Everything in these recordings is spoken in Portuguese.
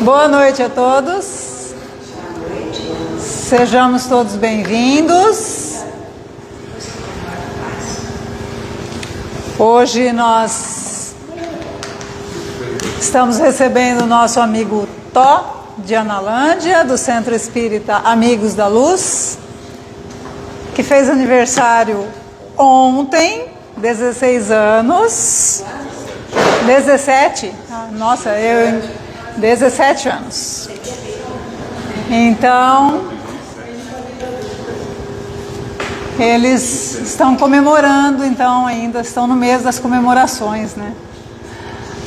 Boa noite a todos. Sejamos todos bem-vindos. Hoje nós estamos recebendo o nosso amigo Tó, de Analândia, do Centro Espírita Amigos da Luz, que fez aniversário ontem, 16 anos. 17? Nossa, 17 anos. Então, eles estão comemorando, então ainda estão no mês das comemorações, né?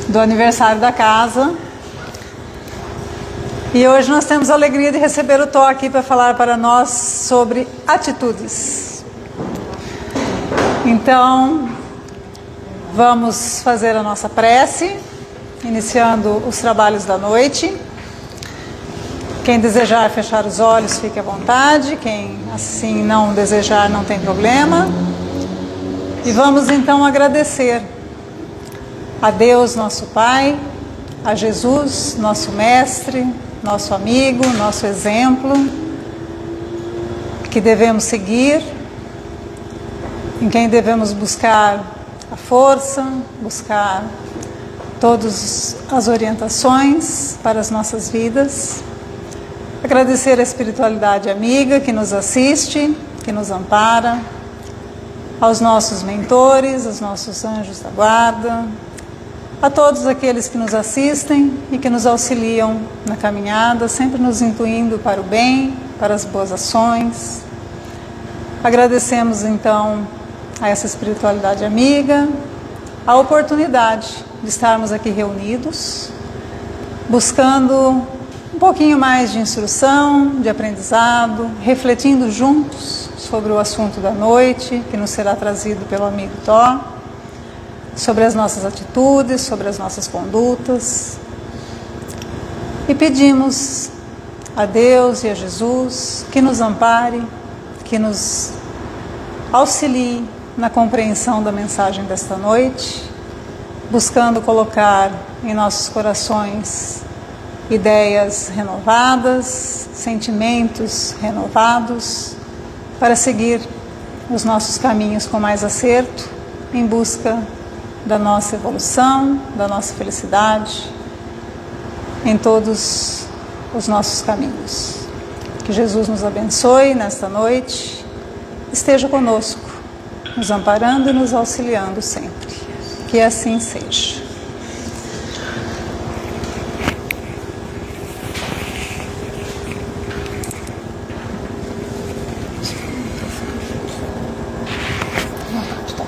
Do aniversário da casa. E hoje nós temos a alegria de receber o Tó aqui para falar para nós sobre atitudes. Então, vamos fazer a nossa prece, iniciando os trabalhos da noite. Quem desejar fechar os olhos, fique à vontade. Quem assim não desejar, não tem problema. E vamos então agradecer a Deus, nosso Pai, a Jesus, nosso Mestre, nosso amigo, nosso exemplo, que devemos seguir, em quem devemos buscar a força, buscar todas as orientações para as nossas vidas. Agradecer a espiritualidade amiga que nos assiste, que nos ampara, aos nossos mentores, aos nossos anjos da guarda, a todos aqueles que nos assistem e que nos auxiliam na caminhada, sempre nos intuindo para o bem, para as boas ações. Agradecemos então a essa espiritualidade amiga a oportunidade de estarmos aqui reunidos, buscando um pouquinho mais de instrução, de aprendizado, refletindo juntos sobre o assunto da noite, que nos será trazido pelo amigo Tó, sobre as nossas atitudes, sobre as nossas condutas. E pedimos a Deus e a Jesus que nos ampare, que nos auxilie na compreensão da mensagem desta noite, buscando colocar em nossos corações ideias renovadas, sentimentos renovados, para seguir os nossos caminhos com mais acerto, em busca da nossa evolução, da nossa felicidade, em todos os nossos caminhos. Que Jesus nos abençoe nesta noite, esteja conosco, nos amparando e nos auxiliando sempre. Que assim seja.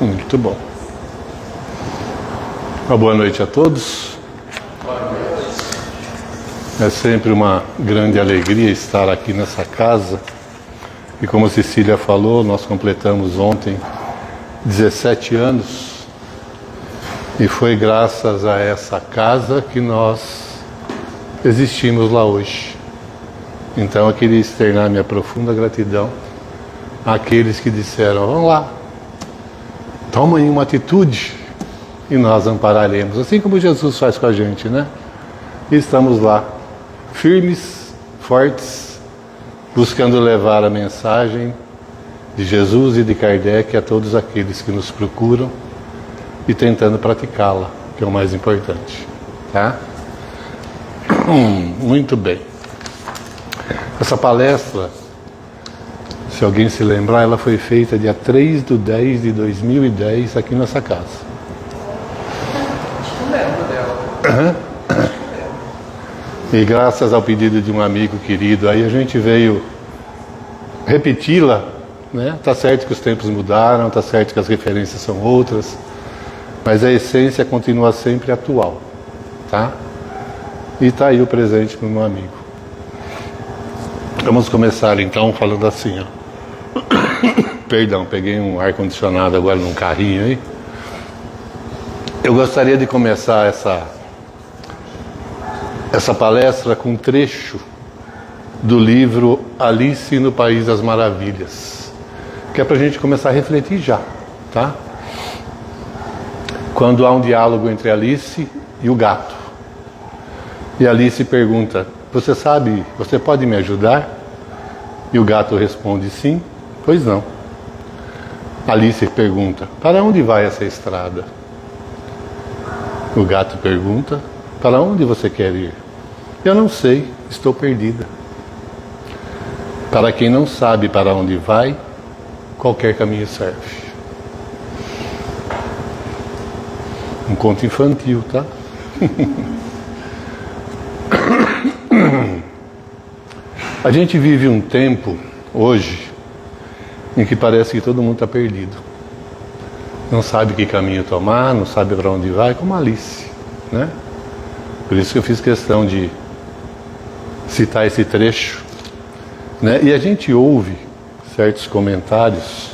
Muito bom. Uma boa noite a todos. É sempre uma grande alegria estar aqui nessa casa. E como a Cecília falou, nós completamos ontem 17 anos. E foi graças a essa casa que nós existimos lá hoje. Então eu queria externar minha profunda gratidão àqueles que disseram: vamos lá, tomem uma atitude e nós ampararemos, assim como Jesus faz com a gente, né? E estamos lá, firmes, fortes, buscando levar a mensagem de Jesus e de Kardec a todos aqueles que nos procuram e tentando praticá-la, que é o mais importante, tá? Muito bem. Essa palestra, se alguém se lembrar, ela foi feita dia 3/10/2010 aqui nessa casa. E graças ao pedido de um amigo querido, aí a gente veio repeti-la, né? Tá certo que os tempos mudaram, tá certo que as referências são outras, mas a essência continua sempre atual, tá? E tá aí o presente para o meu amigo. Vamos começar então falando assim, ó. Perdão, peguei um ar-condicionado agora num carrinho aí. Eu gostaria de começar essa palestra com um trecho do livro Alice no País das Maravilhas, que é para a gente começar a refletir já, tá? Quando há um diálogo entre Alice e o gato. E Alice pergunta: você sabe, você pode me ajudar? E o gato responde: sim, pois não. Alice pergunta: para onde vai essa estrada? O gato pergunta: para onde você quer ir? Eu não sei, estou perdida. Para quem não sabe para onde vai, qualquer caminho serve. Um conto infantil, tá? A gente vive um tempo, hoje, em que parece que todo mundo está perdido. Não sabe que caminho tomar, não sabe para onde vai, como Alice, né? Por isso que eu fiz questão de citar esse trecho, né? E a gente ouve certos comentários,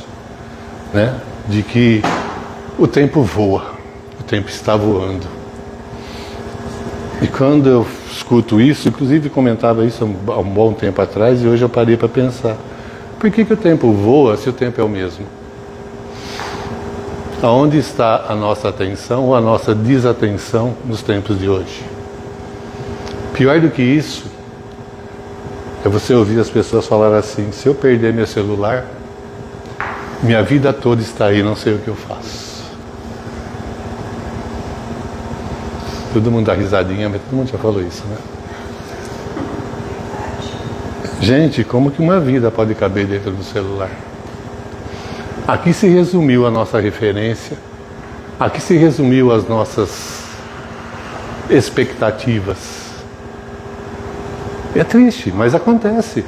né, de que o tempo voa, o tempo está voando. E quando eu escuto isso, inclusive comentava isso há um bom tempo atrás, e hoje eu parei para pensar: por que o tempo voa se o tempo é o mesmo? Aonde está a nossa atenção ou a nossa desatenção nos tempos de hoje? Pior do que isso é você ouvir as pessoas falar assim: se eu perder meu celular, minha vida toda está aí, não sei o que eu faço. Todo mundo dá risadinha, mas todo mundo já falou isso, né? Gente, como que uma vida pode caber dentro do celular? Aqui se resumiu a nossa referência, aqui se resumiu as nossas expectativas. É triste, mas acontece.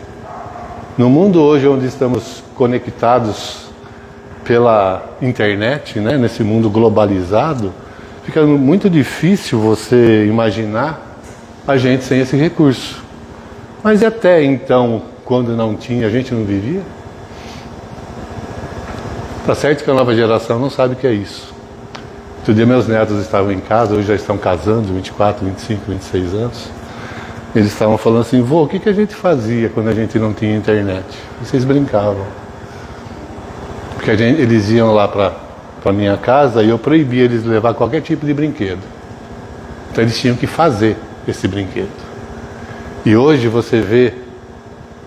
No mundo hoje onde estamos conectados pela internet, né, nesse mundo globalizado, fica muito difícil você imaginar a gente sem esse recurso. Mas e até então, quando não tinha, a gente não vivia? Tá certo que a nova geração não sabe o que é isso. Outro dia meus netos estavam em casa, hoje já estão casando, 24, 25, 26 anos. Eles estavam falando assim: vô, o que a gente fazia quando a gente não tinha internet? E vocês brincavam. Porque eles iam lá para minha casa e eu proibia eles de levar qualquer tipo de brinquedo. Então eles tinham que fazer esse brinquedo. E hoje você vê,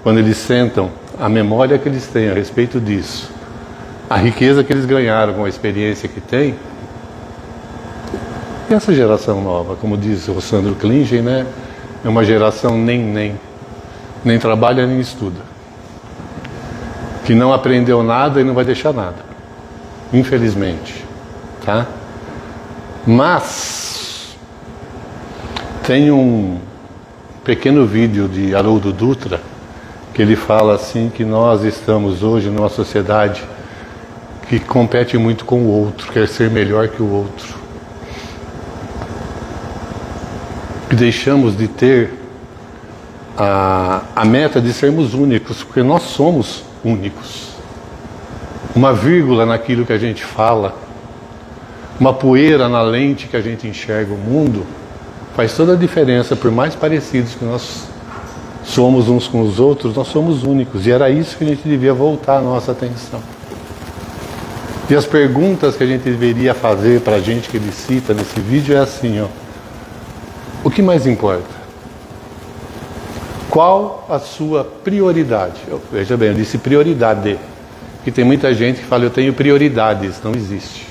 quando eles sentam, a memória que eles têm a respeito disso, a riqueza que eles ganharam com a experiência que têm. E essa geração nova, como diz o Sandro Klingen, né, é uma geração nem trabalha nem estuda, que não aprendeu nada e não vai deixar nada, infelizmente, tá? Mas tem um pequeno vídeo de Haroldo Dutra que ele fala assim que nós estamos hoje numa sociedade que compete muito com o outro, quer ser melhor que o outro. Que deixamos de ter a meta de sermos únicos, porque nós somos únicos. Uma vírgula naquilo que a gente fala, uma poeira na lente que a gente enxerga o mundo, faz toda a diferença. Por mais parecidos que nós somos uns com os outros, nós somos únicos. E era isso que a gente devia voltar a nossa atenção. E as perguntas que a gente deveria fazer para a gente, que ele cita nesse vídeo, é assim, ó: o que mais importa? Qual a sua prioridade? Veja bem, eu disse prioridade, porque tem muita gente que fala: eu tenho prioridades. Não existe.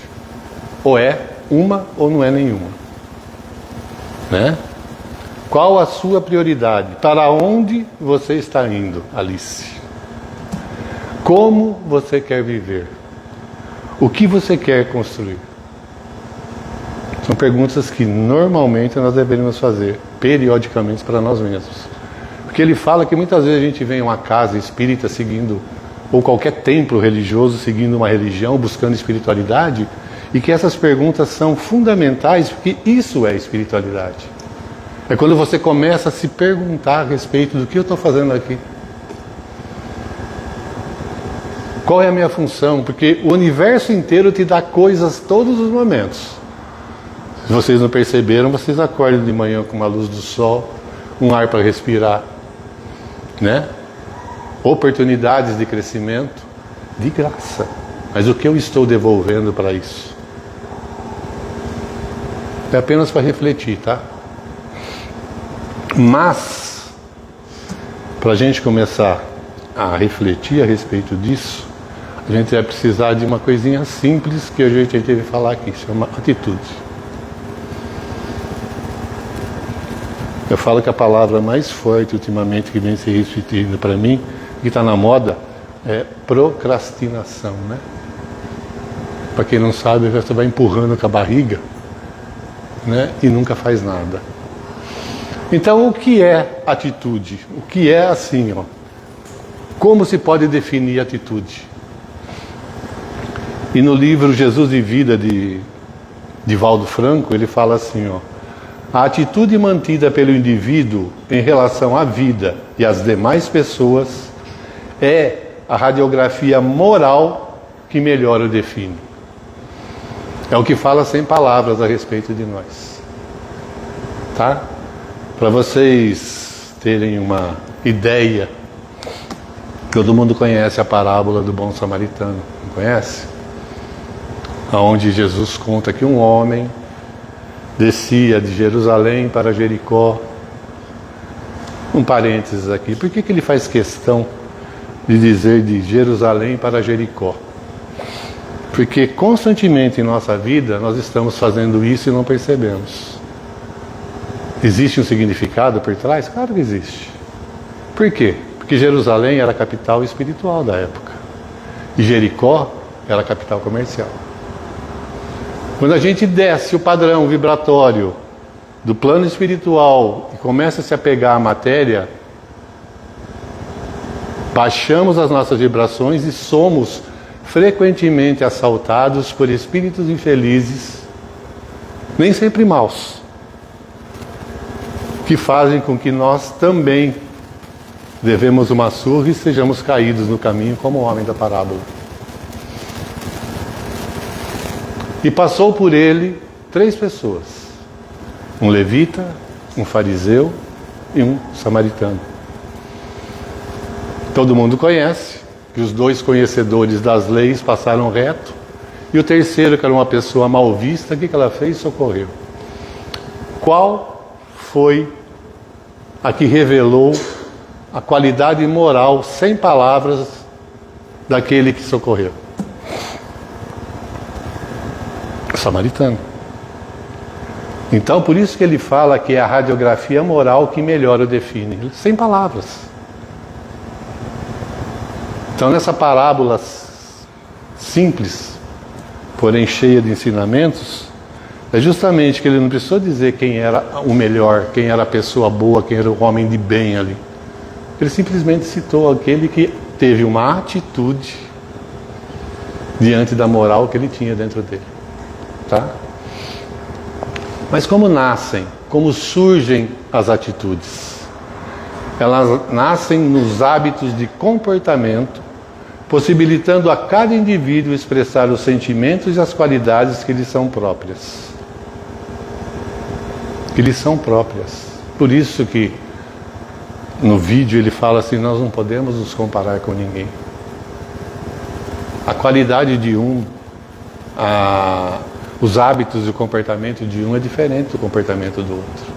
Ou é uma ou não é nenhuma, né? Qual a sua prioridade? Para onde você está indo, Alice? Como você quer viver? O que você quer construir? São perguntas que normalmente nós deveríamos fazer periodicamente para nós mesmos. Porque ele fala que muitas vezes a gente vem a uma casa espírita seguindo, ou qualquer templo religioso seguindo uma religião, buscando espiritualidade, e que essas perguntas são fundamentais, porque isso é espiritualidade. É quando você começa a se perguntar a respeito do que eu estou fazendo aqui. Qual é a minha função? Porque o universo inteiro te dá coisas todos os momentos. Se vocês não perceberam, vocês acordam de manhã com uma luz do sol, um ar para respirar, né? Oportunidades de crescimento, de graça. Mas o que eu estou devolvendo para isso? É apenas para refletir, tá? Mas, para a gente começar a refletir a respeito disso, a gente vai precisar de uma coisinha simples que hoje a gente teve que falar aqui, chama atitude. Eu falo que a palavra mais forte ultimamente que vem se repetindo para mim, que está na moda, é procrastinação, né? Para quem não sabe, você vai empurrando com a barriga, né? E nunca faz nada. Então, o que é atitude? O que é assim, ó? Como se pode definir atitude? E no livro Jesus e Vida de Valdo Franco, ele fala assim, ó: a atitude mantida pelo indivíduo em relação à vida e às demais pessoas é a radiografia moral que melhor o define. É o que fala sem palavras a respeito de nós. Tá? Para vocês terem uma ideia, todo mundo conhece a parábola do bom samaritano, não conhece? Onde Jesus conta que um homem descia de Jerusalém para Jericó. Um parênteses aqui, por que ele faz questão de dizer de Jerusalém para Jericó? Porque constantemente em nossa vida nós estamos fazendo isso e não percebemos. Existe um significado por trás? Claro que existe. Por quê? Porque Jerusalém era a capital espiritual da época e Jericó era a capital comercial. Quando a gente desce o padrão vibratório do plano espiritual e começa a se apegar à matéria, baixamos as nossas vibrações e somos frequentemente assaltados por espíritos infelizes, nem sempre maus, que fazem com que nós também devemos uma surra e sejamos caídos no caminho como o homem da parábola. E passou por ele 3 pessoas, um levita, um fariseu e um samaritano. Todo mundo conhece que os 2 conhecedores das leis passaram reto, e o terceiro, que era uma pessoa mal vista, o que ela fez? Socorreu. Qual foi a que revelou a qualidade moral, sem palavras, daquele que socorreu? O samaritano. Então, por isso que ele fala que é a radiografia moral que melhor o define, sem palavras. Então, nessa parábola simples, porém cheia de ensinamentos, é justamente que ele não precisou dizer quem era o melhor, quem era a pessoa boa, quem era o homem de bem ali. Ele simplesmente citou aquele que teve uma atitude diante da moral que ele tinha dentro dele. Tá? Mas como nascem, como surgem as atitudes? Elas nascem nos hábitos de comportamento, possibilitando a cada indivíduo expressar os sentimentos e as qualidades que lhe são próprias. Que lhe são próprias. Por isso que no vídeo ele fala assim: nós não podemos nos comparar com ninguém. A qualidade de um, os hábitos e o comportamento de um é diferente do comportamento do outro.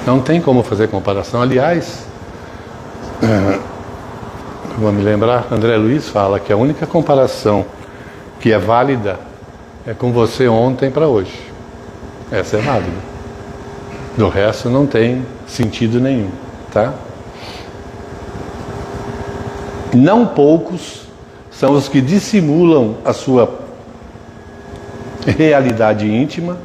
Não tem como fazer comparação. Aliás, vou me lembrar, André Luiz fala que a única comparação que é válida é com você ontem para hoje. Essa é válida. Do resto não tem sentido nenhum, tá? Não poucos são os que dissimulam a sua realidade íntima,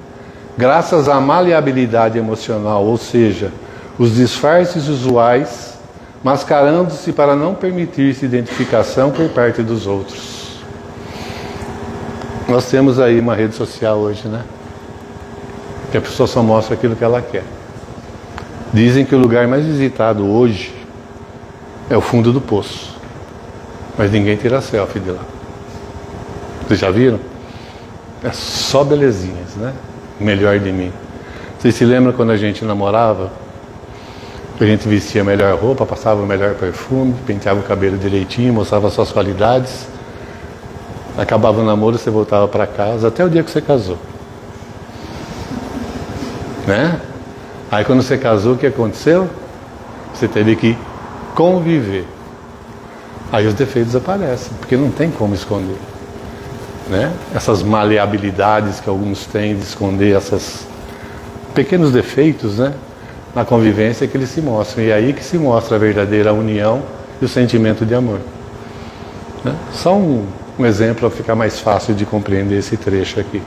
graças à maleabilidade emocional, ou seja, os disfarces usuais, mascarando-se para não permitir-se identificação por parte dos outros. Nós temos aí uma rede social hoje, né? Que a pessoa só mostra aquilo que ela quer. Dizem que o lugar mais visitado hoje é o fundo do poço, mas ninguém tira selfie de lá. Vocês já viram? É só belezinhas, né? Melhor de mim. Vocês se lembram quando a gente namorava? A gente vestia a melhor roupa, passava o melhor perfume, penteava o cabelo direitinho, mostrava suas qualidades. Acabava o namoro, você voltava para casa, até o dia que você casou. Né? Aí quando você casou, o que aconteceu? Você teve que conviver. Aí os defeitos aparecem, porque não tem como esconder, né? Essas maleabilidades que alguns têm de esconder esses pequenos defeitos, né? Na convivência que eles se mostram. E é aí que se mostra a verdadeira união e o sentimento de amor, né? Só um exemplo para ficar mais fácil de compreender esse trecho aqui.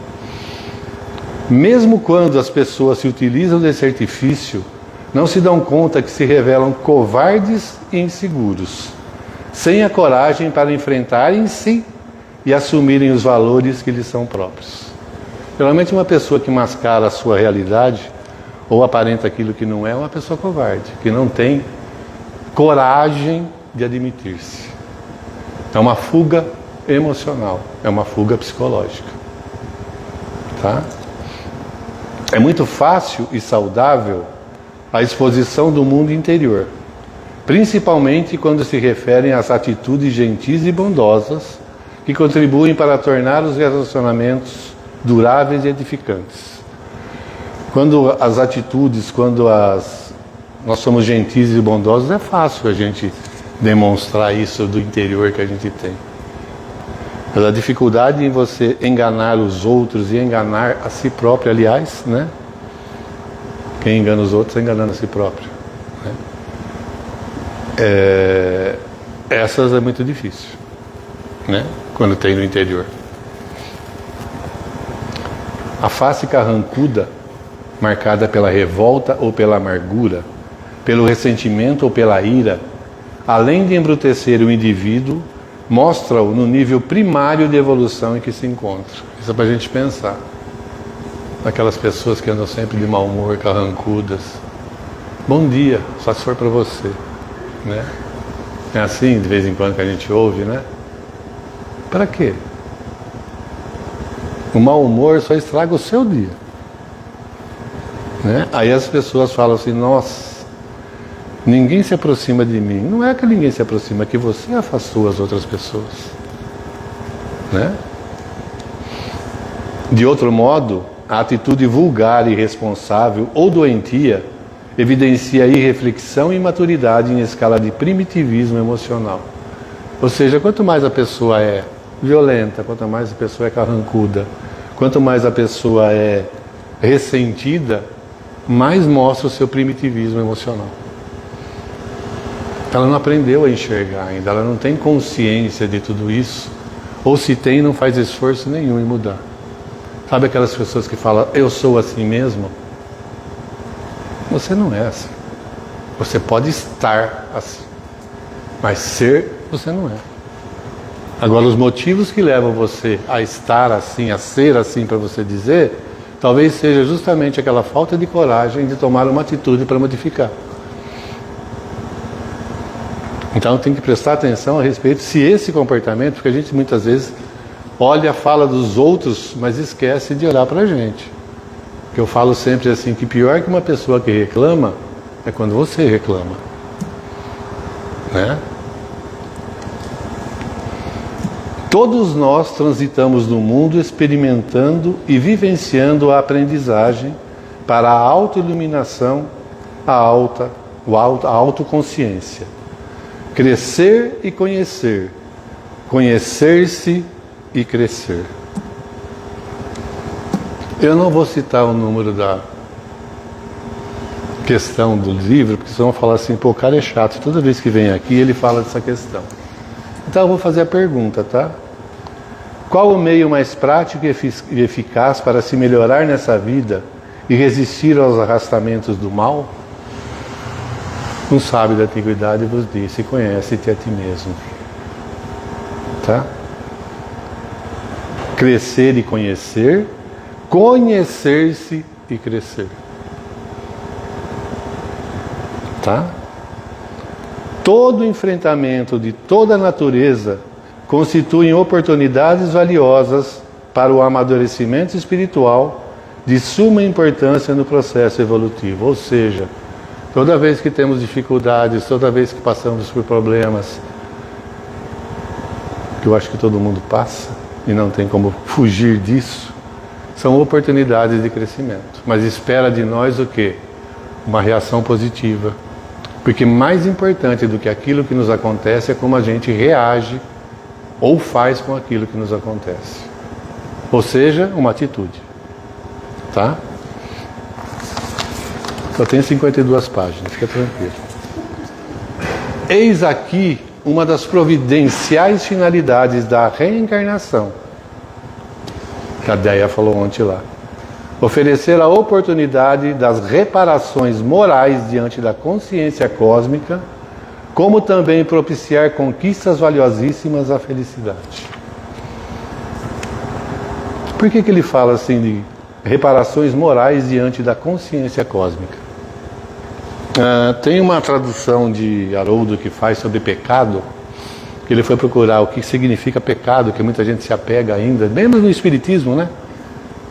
Mesmo quando as pessoas se utilizam desse artifício, não se dão conta que se revelam covardes e inseguros, sem a coragem para enfrentarem-se e assumirem os valores que lhes são próprios. Geralmente uma pessoa que mascara a sua realidade ou aparenta aquilo que não é uma pessoa covarde, que não tem coragem de admitir-se. É uma fuga emocional, é uma fuga psicológica. Tá? É muito fácil e saudável a exposição do mundo interior, principalmente quando se referem às atitudes gentis e bondosas que contribuem para tornar os relacionamentos duráveis e edificantes. Quando as atitudes, nós somos gentis e bondosos, é fácil a gente demonstrar isso do interior que a gente tem. Mas a dificuldade em você enganar os outros e enganar a si próprio, aliás, né? Quem engana os outros está enganando a si próprio, né? Essas é muito difícil, né? Quando tem no interior. A face carrancuda, marcada pela revolta ou pela amargura, pelo ressentimento ou pela ira, além de embrutecer o indivíduo, mostra-o no nível primário de evolução em que se encontra. Isso é para a gente pensar. Aquelas pessoas que andam sempre de mau humor, carrancudas. Bom dia, só se for para você, né? É assim, de vez em quando, que a gente ouve, né? Para quê? O mau humor só estraga o seu dia, né? Aí as pessoas falam assim, nossa, ninguém se aproxima de mim. Não é que ninguém se aproxima, é que você afastou as outras pessoas, né? De outro modo, a atitude vulgar, irresponsável ou doentia evidencia irreflexão e imaturidade em escala de primitivismo emocional. Ou seja, quanto mais a pessoa é violenta, quanto mais a pessoa é carrancuda, quanto mais a pessoa é ressentida, mais mostra o seu primitivismo emocional. Ela não aprendeu a enxergar ainda, ela não tem consciência de tudo isso, ou se tem, não faz esforço nenhum em mudar. Sabe aquelas pessoas que falam, eu sou assim mesmo? Você não é assim. Você pode estar assim, mas ser, você não é. Agora, os motivos que levam você a estar assim, a ser assim, para você dizer, talvez seja justamente aquela falta de coragem de tomar uma atitude para modificar. Então tem que prestar atenção a respeito se esse comportamento, porque a gente muitas vezes olha a fala dos outros, mas esquece de olhar para a gente. Que eu falo sempre assim, que pior que uma pessoa que reclama é quando você reclama, né? Todos nós transitamos no mundo experimentando e vivenciando a aprendizagem para a autoiluminação, a autoconsciência. Crescer e conhecer, conhecer-se e crescer. Eu não vou citar o número da questão do livro, porque senão vão falar assim, pô, o cara é chato, toda vez que vem aqui ele fala dessa questão. Então eu vou fazer a pergunta, tá? Qual o meio mais prático e eficaz para se melhorar nessa vida e resistir aos arrastamentos do mal? Um sábio da antiguidade vos disse, conhece-te a ti mesmo. Tá? Crescer e conhecer, conhecer-se e crescer. Tá? Todo enfrentamento de toda a natureza constituem oportunidades valiosas para o amadurecimento espiritual de suma importância no processo evolutivo. Ou seja, toda vez que temos dificuldades, toda vez que passamos por problemas, que eu acho que todo mundo passa e não tem como fugir disso, são oportunidades de crescimento. Mas espera de nós o quê? uma reação positiva. Porque mais importante do que aquilo que nos acontece é como a gente reage ou faz com aquilo que nos acontece. Ou seja, uma atitude. Tá? Só tem 52 páginas, fica tranquilo. Eis aqui uma das providenciais finalidades da reencarnação, que a Déia falou ontem lá. Oferecer a oportunidade das reparações morais diante da consciência cósmica, como também propiciar conquistas valiosíssimas à felicidade. Por que ele fala assim de reparações morais diante da consciência cósmica? Tem uma tradução de Haroldo que faz sobre pecado, que ele foi procurar o que significa pecado, que muita gente se apega ainda, mesmo no Espiritismo, né?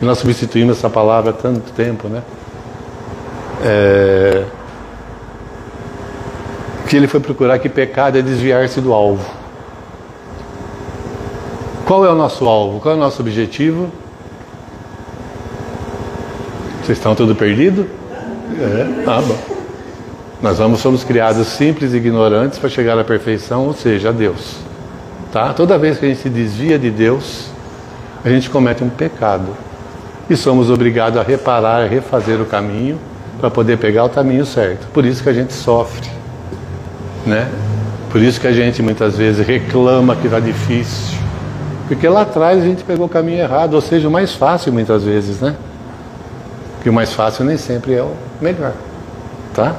E nós substituímos essa palavra há tanto tempo, né? Que ele foi procurar que pecado é desviar-se do alvo. Qual é o nosso alvo? Qual é o nosso objetivo? Vocês estão tudo perdido? Bom. Nós somos criados simples e ignorantes para chegar à perfeição, ou seja, a Deus. Tá? Toda vez que a gente se desvia de Deus, a gente comete um pecado. E somos obrigados a reparar, a refazer o caminho para poder pegar o caminho certo. Por isso que a gente sofre, né? Por isso que a gente muitas vezes reclama que está difícil. Porque lá atrás a gente pegou o caminho errado, ou seja, o mais fácil muitas vezes, né? Porque o mais fácil nem sempre é o melhor. Tá?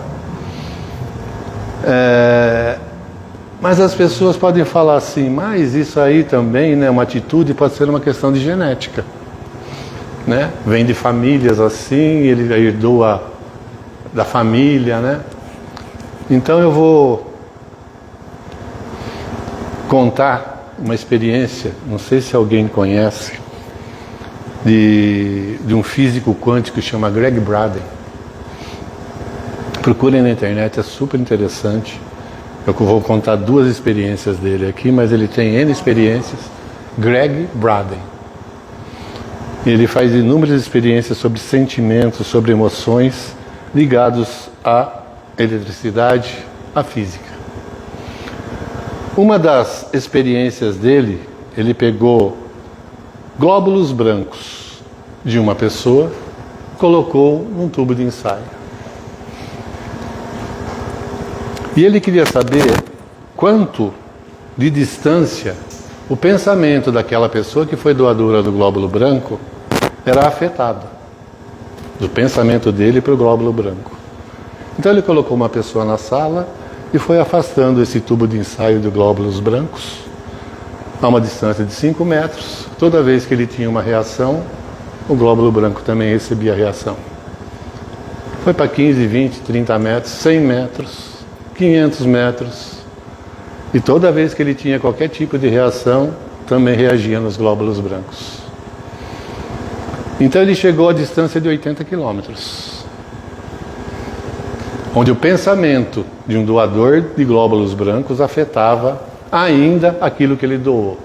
Mas as pessoas podem falar assim, mas isso aí também, né, uma atitude pode ser uma questão de genética, né? Vem de famílias assim, ele herdou da família, né? Então eu vou contar uma experiência, não sei se alguém conhece, de um físico quântico que chama Greg Braden. Procurem na internet, é super interessante. Eu vou contar 2 experiências dele aqui, mas ele tem N experiências. Greg Braden. Ele faz inúmeras experiências sobre sentimentos, sobre emoções ligados à eletricidade, à física. Uma das experiências dele, ele pegou glóbulos brancos de uma pessoa, colocou num tubo de ensaio. E ele queria saber quanto de distância o pensamento daquela pessoa que foi doadora do glóbulo branco era afetado. Do pensamento dele para o glóbulo branco. Então ele colocou uma pessoa na sala e foi afastando esse tubo de ensaio de glóbulos brancos a uma distância de 5 metros. Toda vez que ele tinha uma reação, o glóbulo branco também recebia a reação. Foi para 15, 20, 30 metros, 100 metros, 500 metros. E toda vez que ele tinha qualquer tipo de reação, também reagia nos glóbulos brancos. Então ele chegou à distância de 80 quilômetros, onde o pensamento de um doador de glóbulos brancos afetava ainda aquilo que ele doou.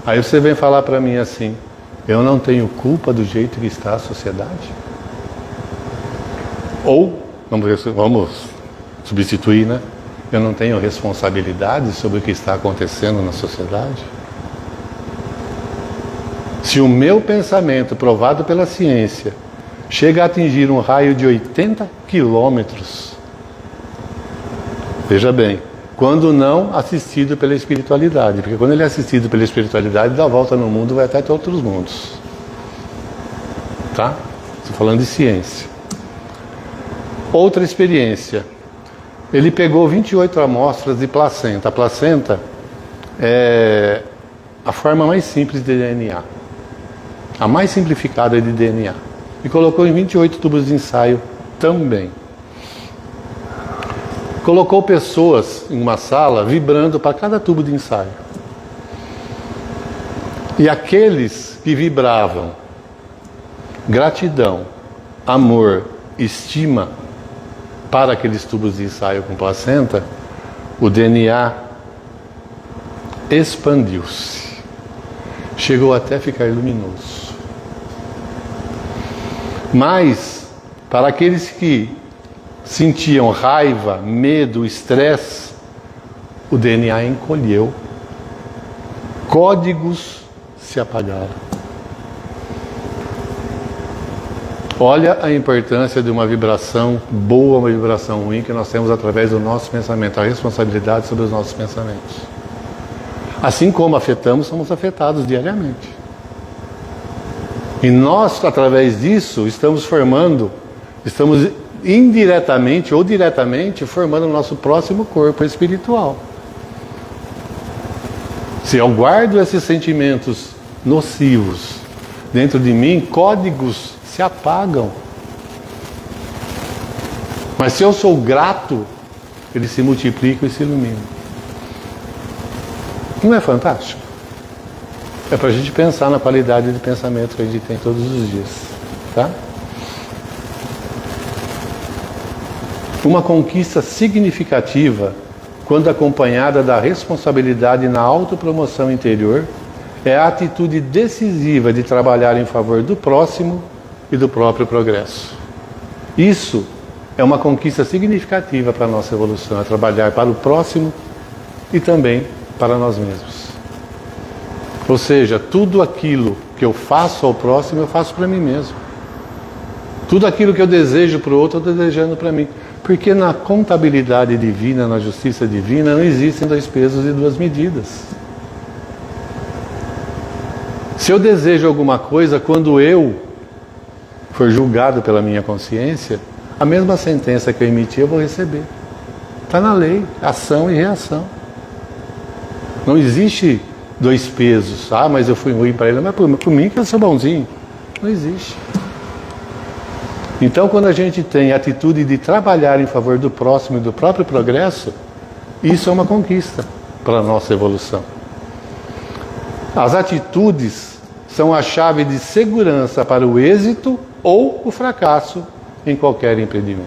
Aí você vem falar para mim assim, eu não tenho culpa do jeito que está a sociedade? Ou, vamos substituir, né? Eu não tenho responsabilidade sobre o que está acontecendo na sociedade? Se o meu pensamento, provado pela ciência, chega a atingir um raio de 80 quilômetros, veja bem, quando não assistido pela espiritualidade, porque quando ele é assistido pela espiritualidade, dá a volta no mundo, vai até outros mundos. Tá? Estou falando de ciência. Outra experiência. Ele pegou 28 amostras de placenta. A placenta é a forma mais simples de DNA. A mais simplificada de DNA. E colocou em 28 tubos de ensaio também. Colocou pessoas em uma sala vibrando para cada tubo de ensaio. E aqueles que vibravam gratidão, amor, estima para aqueles tubos de ensaio com placenta, o DNA expandiu-se. Chegou até ficar luminoso. Mas, para aqueles que sentiam raiva, medo, estresse, o DNA encolheu. Códigos se apagaram. Olha a importância de uma vibração boa, uma vibração ruim que nós temos através do nosso pensamento, a responsabilidade sobre os nossos pensamentos. Assim como afetamos, somos afetados diariamente. E nós, através disso, estamos indiretamente ou diretamente formando o nosso próximo corpo espiritual. Se eu guardo esses sentimentos nocivos dentro de mim, códigos se apagam. Mas se eu sou grato, eles se multiplicam e se iluminam. Não é fantástico? É para a gente pensar na qualidade de pensamento que a gente tem todos os dias. Tá? Uma conquista significativa, quando acompanhada da responsabilidade na autopromoção interior, é a atitude decisiva de trabalhar em favor do próximo e do próprio progresso. Isso é uma conquista significativa para a nossa evolução, é trabalhar para o próximo e também para nós mesmos. Ou seja, tudo aquilo que eu faço ao próximo, eu faço para mim mesmo. Tudo aquilo que eu desejo para o outro, eu estou desejando para mim. Porque na contabilidade divina, na justiça divina, não existem 2 pesos e 2 medidas. Se eu desejo alguma coisa, quando eu for julgado pela minha consciência, a mesma sentença que eu emiti eu vou receber. Está na lei, ação e reação. Não existe 2 pesos. Ah, mas eu fui ruim para ele, mas por mim que eu sou bonzinho. Não existe. Então, quando a gente tem a atitude de trabalhar em favor do próximo e do próprio progresso, isso é uma conquista para a nossa evolução. As atitudes são a chave de segurança para o êxito ou o fracasso em qualquer empreendimento.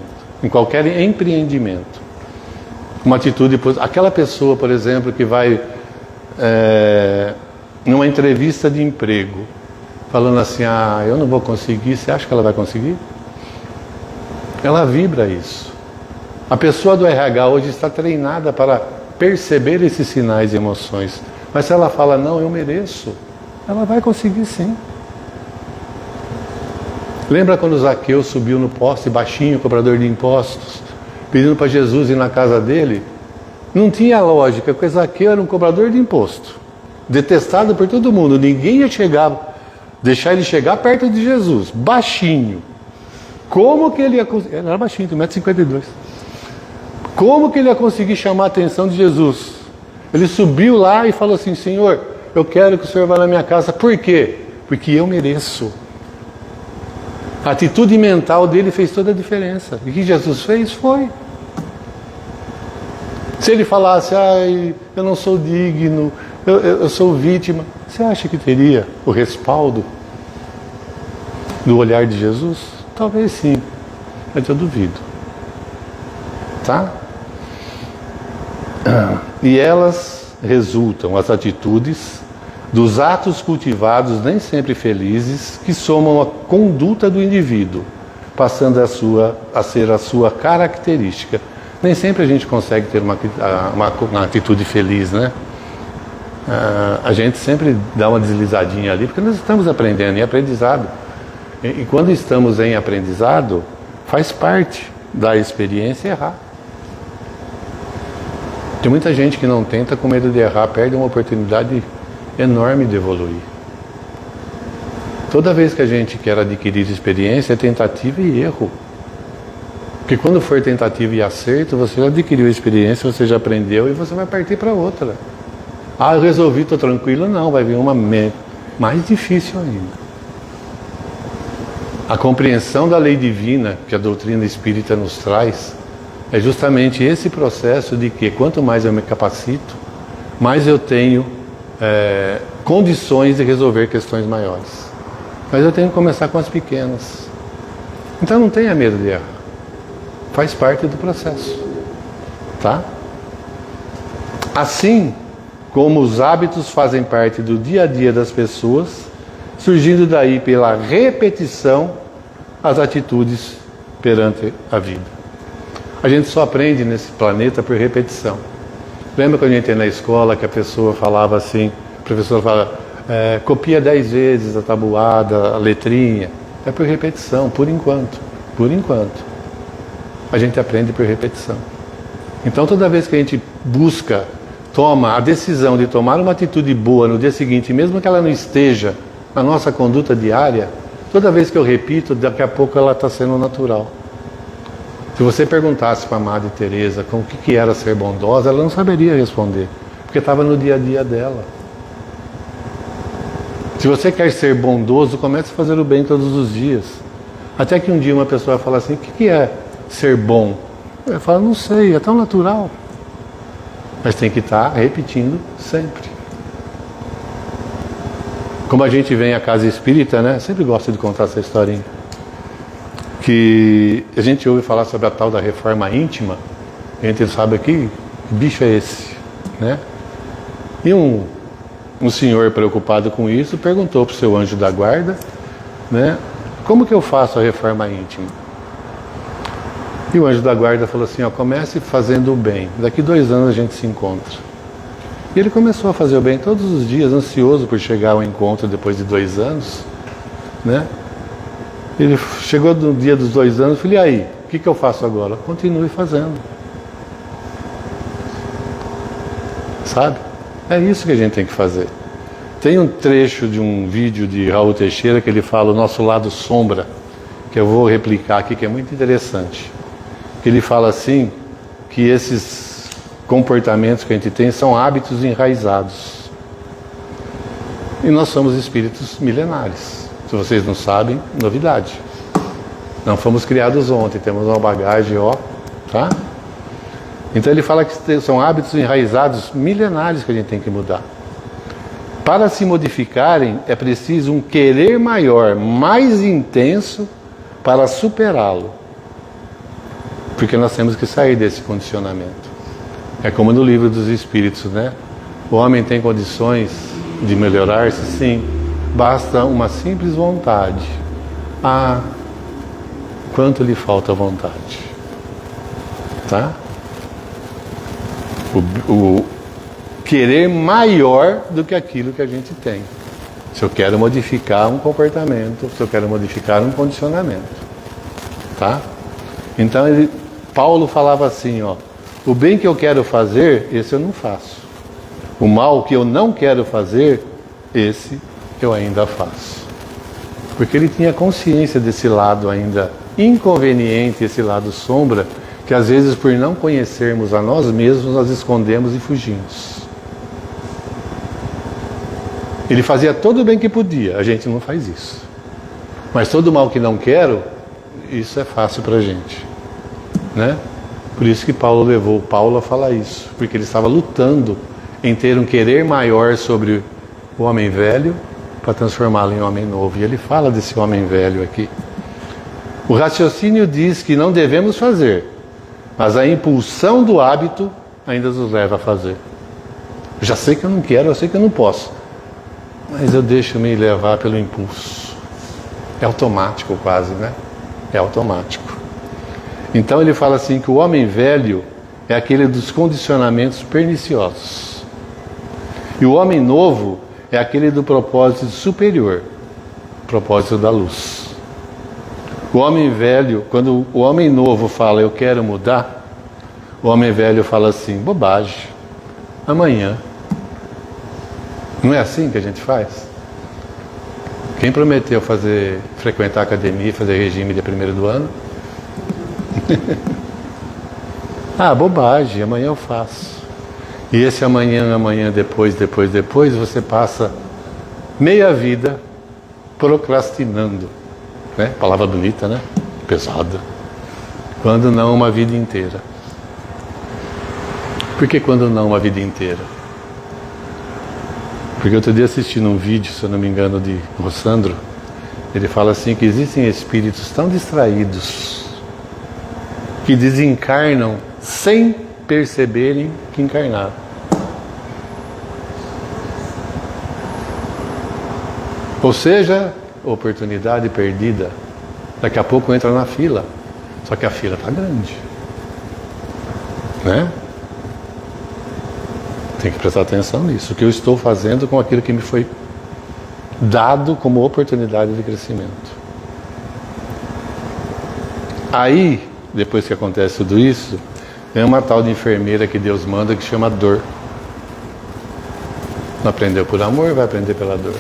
Uma atitude, aquela pessoa, por exemplo, que vai numa entrevista de emprego, falando assim, eu não vou conseguir, você acha que ela vai conseguir? Ela vibra isso. A pessoa do RH hoje está treinada para perceber esses sinais e emoções. Mas se ela fala, não, eu mereço, ela vai conseguir sim. Lembra quando Zaqueu subiu no poste, baixinho, cobrador de impostos, pedindo para Jesus ir na casa dele? Não tinha lógica, porque Zaqueu era um cobrador de imposto, detestado por todo mundo. Ninguém ia deixar ele chegar perto de Jesus, baixinho. Como que ele ia conseguir? Ele era baixinho, 1,52 m. Como que ele ia conseguir chamar a atenção de Jesus? Ele subiu lá e falou assim, Senhor, eu quero que o Senhor vá na minha casa. Por quê? Porque eu mereço. A atitude mental dele fez toda a diferença. E o que Jesus fez? Foi. Se ele falasse, eu não sou digno, eu sou vítima, você acha que teria o respaldo do olhar de Jesus? Talvez sim, mas eu duvido. Tá? E elas resultam, as atitudes, dos atos cultivados, nem sempre felizes, que somam a conduta do indivíduo, passando a ser a sua característica. Nem sempre a gente consegue ter uma atitude feliz, né? A gente sempre dá uma deslizadinha ali, porque nós estamos aprendendo, em aprendizado. E quando estamos em aprendizado, faz parte da experiência errar. Tem muita gente que não tenta com medo de errar, perde uma oportunidade enorme de evoluir. Toda vez que a gente quer adquirir experiência, é tentativa e erro. Porque quando for tentativa e acerto, você já adquiriu experiência, você já aprendeu e você vai partir para outra. Eu resolvi, estou tranquilo. Não, vai vir uma mais difícil ainda. A compreensão da lei divina que a doutrina espírita nos traz é justamente esse processo de que quanto mais eu me capacito, mais eu tenho condições de resolver questões maiores. Mas eu tenho que começar com as pequenas. Então não tenha medo de errar. Faz parte do processo. Tá? Assim como os hábitos fazem parte do dia a dia das pessoas, surgindo daí pela repetição as atitudes perante a vida. A gente só aprende nesse planeta por repetição. Lembra quando eu entrei na escola que a pessoa falava assim, o professor fala, copia 10 vezes a tabuada, a letrinha. É por repetição, por enquanto. Por enquanto. A gente aprende por repetição. Então toda vez que a gente busca, toma a decisão de tomar uma atitude boa no dia seguinte, mesmo que ela não esteja na nossa conduta diária, toda vez que eu repito, daqui a pouco ela está sendo natural. Se você perguntasse para a Madre Teresa com o que era ser bondosa, ela não saberia responder, porque estava no dia a dia dela. Se você quer ser bondoso, comece a fazer o bem todos os dias. Até que um dia uma pessoa fala assim, o que é ser bom? Eu falo, não sei, é tão natural. Mas tem que estar repetindo sempre. Como a gente vem à casa espírita, né? Sempre gosto de contar essa historinha. Que a gente ouve falar sobre a tal da reforma íntima, a gente sabe aqui, que bicho é esse, né? E um senhor preocupado com isso perguntou para o seu anjo da guarda, né? Como que eu faço a reforma íntima? E o anjo da guarda falou assim, ó, comece fazendo o bem, daqui 2 anos a gente se encontra. E ele começou a fazer o bem todos os dias, ansioso por chegar ao encontro depois de 2 anos, né? Ele chegou no dia dos 2 anos e falei, e aí, o que eu faço agora? Continue fazendo. Sabe? É isso que a gente tem que fazer. Tem um trecho de um vídeo de Raul Teixeira que ele fala o nosso lado sombra, que eu vou replicar aqui, que é muito interessante. Que ele fala assim, que esses comportamentos que a gente tem são hábitos enraizados. E nós somos espíritos milenares. Se vocês não sabem, novidade. Não fomos criados ontem, temos uma bagagem, ó, tá? Então ele fala que são hábitos enraizados milenares que a gente tem que mudar. Para se modificarem, é preciso um querer maior, mais intenso, para superá-lo. Porque nós temos que sair desse condicionamento. É como no livro dos Espíritos, né? O homem tem condições de melhorar-se, sim. Basta uma simples vontade. Ah, quanto lhe falta vontade. Tá? O querer maior do que aquilo que a gente tem. Se eu quero modificar um comportamento, se eu quero modificar um condicionamento. Tá? Então Paulo falava assim, ó, o bem que eu quero fazer, esse eu não faço. O mal que eu não quero fazer, esse eu ainda faço. Porque ele tinha consciência desse lado ainda inconveniente, esse lado sombra, que às vezes por não conhecermos a nós mesmos, nós escondemos e fugimos. Ele fazia todo o bem que podia, a gente não faz isso. Mas todo o mal que não quero, isso é fácil para a gente, né? Por isso que Paulo levou Paulo a falar isso, porque ele estava lutando em ter um querer maior sobre o homem velho, para transformá-lo em homem novo. E ele fala desse homem velho aqui. O raciocínio diz que não devemos fazer, mas a impulsão do hábito ainda nos leva a fazer. Eu já sei que eu não quero, eu sei que eu não posso, mas eu deixo me levar pelo impulso. É automático quase, né? É automático. Então ele fala assim que o homem velho é aquele dos condicionamentos perniciosos. E o homem novo é aquele do propósito superior, propósito da luz. O homem velho, quando o homem novo fala eu quero mudar, o homem velho fala assim, bobagem, amanhã. Não é assim que a gente faz? Quem prometeu frequentar a academia e fazer regime dia 1º do ano? Ah, bobagem, amanhã eu faço. E esse amanhã, depois, você passa meia vida procrastinando, né? Palavra bonita, né? Pesada. Quando não uma vida inteira. Por que quando não uma vida inteira? Porque outro dia assistindo um vídeo, se eu não me engano, de Rossandro, ele fala assim que existem espíritos tão distraídos que desencarnam sem perceberem que encarnaram. Ou seja, oportunidade perdida. Daqui a pouco entra na fila. Só que a fila está grande. Né? Tem que prestar atenção nisso. O que eu estou fazendo com aquilo que me foi dado como oportunidade de crescimento. Aí, depois que acontece tudo isso, tem uma tal de enfermeira que Deus manda que chama dor. Não aprendeu por amor, vai aprender pela dor.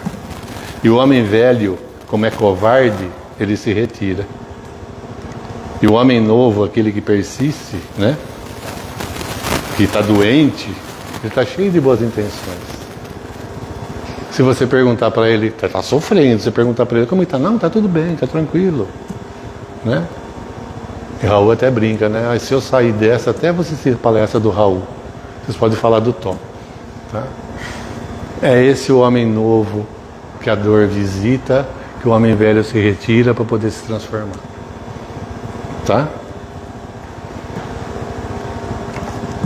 E o homem velho, como é covarde, ele se retira. E o homem novo, aquele que persiste, né? Que está doente, ele está cheio de boas intenções. Se você perguntar para ele, está sofrendo, você perguntar para ele como está, não, está tudo bem, está tranquilo, né? E Raul até brinca, né? Ah, se eu sair dessa, até você se palestra do Raul, vocês podem falar do Tom, tá? É esse o homem novo que a dor visita, que o homem velho se retira para poder se transformar, tá?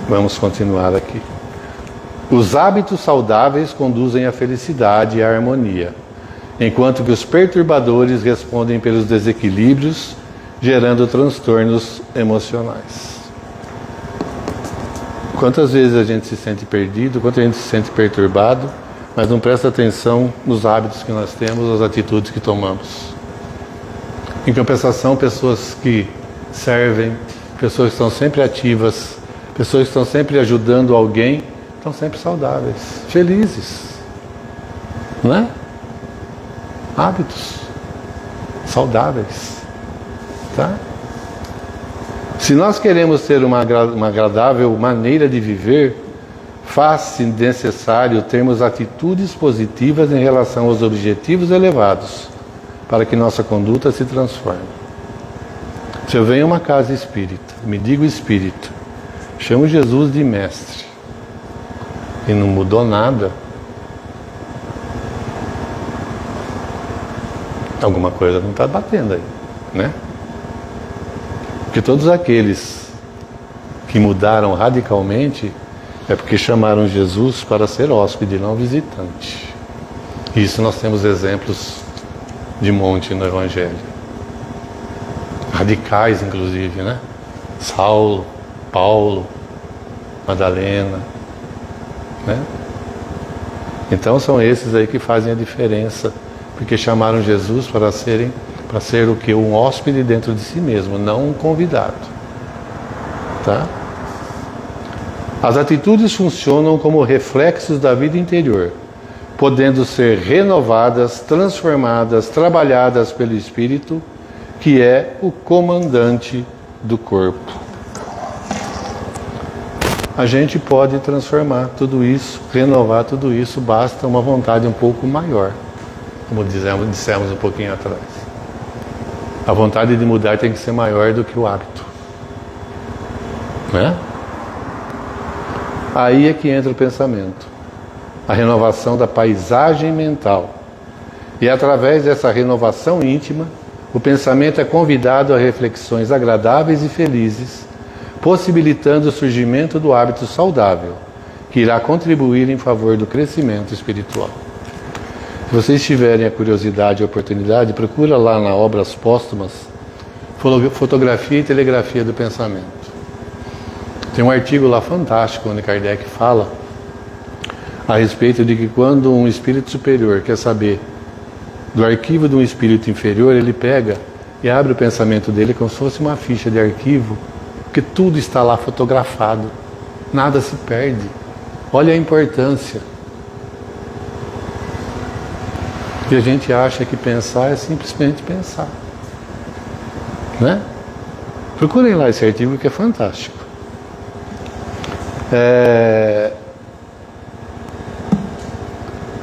Vamos continuar aqui. Os hábitos saudáveis conduzem à felicidade e à harmonia, enquanto que os perturbadores respondem pelos desequilíbrios, gerando transtornos emocionais. Quantas vezes a gente se sente perdido, quantas a gente se sente perturbado, mas não presta atenção nos hábitos que nós temos, as atitudes que tomamos. Em compensação, pessoas que servem, pessoas que estão sempre ativas, pessoas que estão sempre ajudando alguém, estão sempre saudáveis, felizes, não é? Hábitos saudáveis, tá? Se nós queremos ter uma agradável maneira de viver, faz-se necessário termos atitudes positivas em relação aos objetivos elevados, para que nossa conduta se transforme. Se eu venho a uma casa espírita, me digo espírita, chamo Jesus de mestre, e não mudou nada, alguma coisa não está batendo aí, né? Porque todos aqueles que mudaram radicalmente é porque chamaram Jesus para ser hóspede, não visitante. Isso nós temos exemplos de monte no Evangelho. Radicais, inclusive, né? Saulo, Paulo, Madalena, né? Então são esses aí que fazem a diferença, porque chamaram Jesus para ser o que? Um hóspede dentro de si mesmo, não um convidado, tá? As atitudes funcionam como reflexos da vida interior, podendo ser renovadas, transformadas, trabalhadas pelo Espírito, que é o comandante do corpo. A gente pode transformar tudo isso, renovar tudo isso, basta uma vontade um pouco maior, como dissemos um pouquinho atrás. A vontade de mudar tem que ser maior do que o hábito, né? Aí é que entra o pensamento, a renovação da paisagem mental. E através dessa renovação íntima, o pensamento é convidado a reflexões agradáveis e felizes, possibilitando o surgimento do hábito saudável, que irá contribuir em favor do crescimento espiritual. Se vocês tiverem a curiosidade e a oportunidade, procura lá na Obras Póstumas, Fotografia e Telegrafia do Pensamento. Tem um artigo lá fantástico onde Kardec fala a respeito de que quando um espírito superior quer saber do arquivo de um espírito inferior, ele pega e abre o pensamento dele como se fosse uma ficha de arquivo, porque tudo está lá fotografado, nada se perde. Olha a importância. E a gente acha que pensar é simplesmente pensar, né? Procurem lá esse artigo que é fantástico.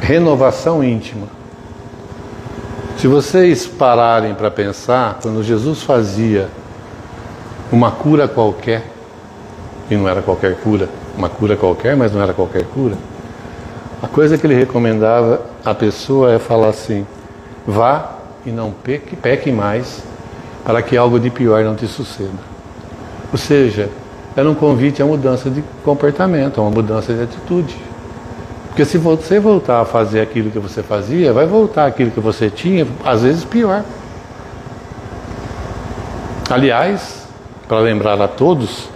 Renovação íntima. Se vocês pararem para pensar, quando Jesus fazia uma cura qualquer, e não era qualquer cura, uma cura qualquer, mas não era qualquer cura, a coisa que ele recomendava à pessoa é falar assim: vá e não peque mais, para que algo de pior não te suceda. Ou seja, era um convite à mudança de comportamento, a uma mudança de atitude. Porque se você voltar a fazer aquilo que você fazia, vai voltar aquilo que você tinha, às vezes pior. Aliás, para lembrar a todos,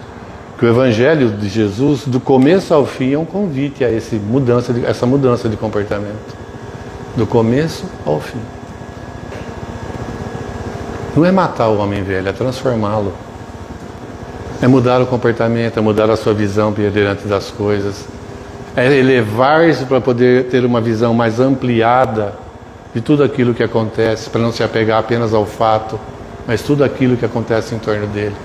Que o Evangelho de Jesus, do começo ao fim, é um convite a essa mudança de comportamento. Do começo ao fim. Não é matar o homem velho, é transformá-lo. É mudar o comportamento, é mudar a sua visão diante das coisas. É elevar-se para poder ter uma visão mais ampliada de tudo aquilo que acontece, para não se apegar apenas ao fato, mas tudo aquilo que acontece em torno dele.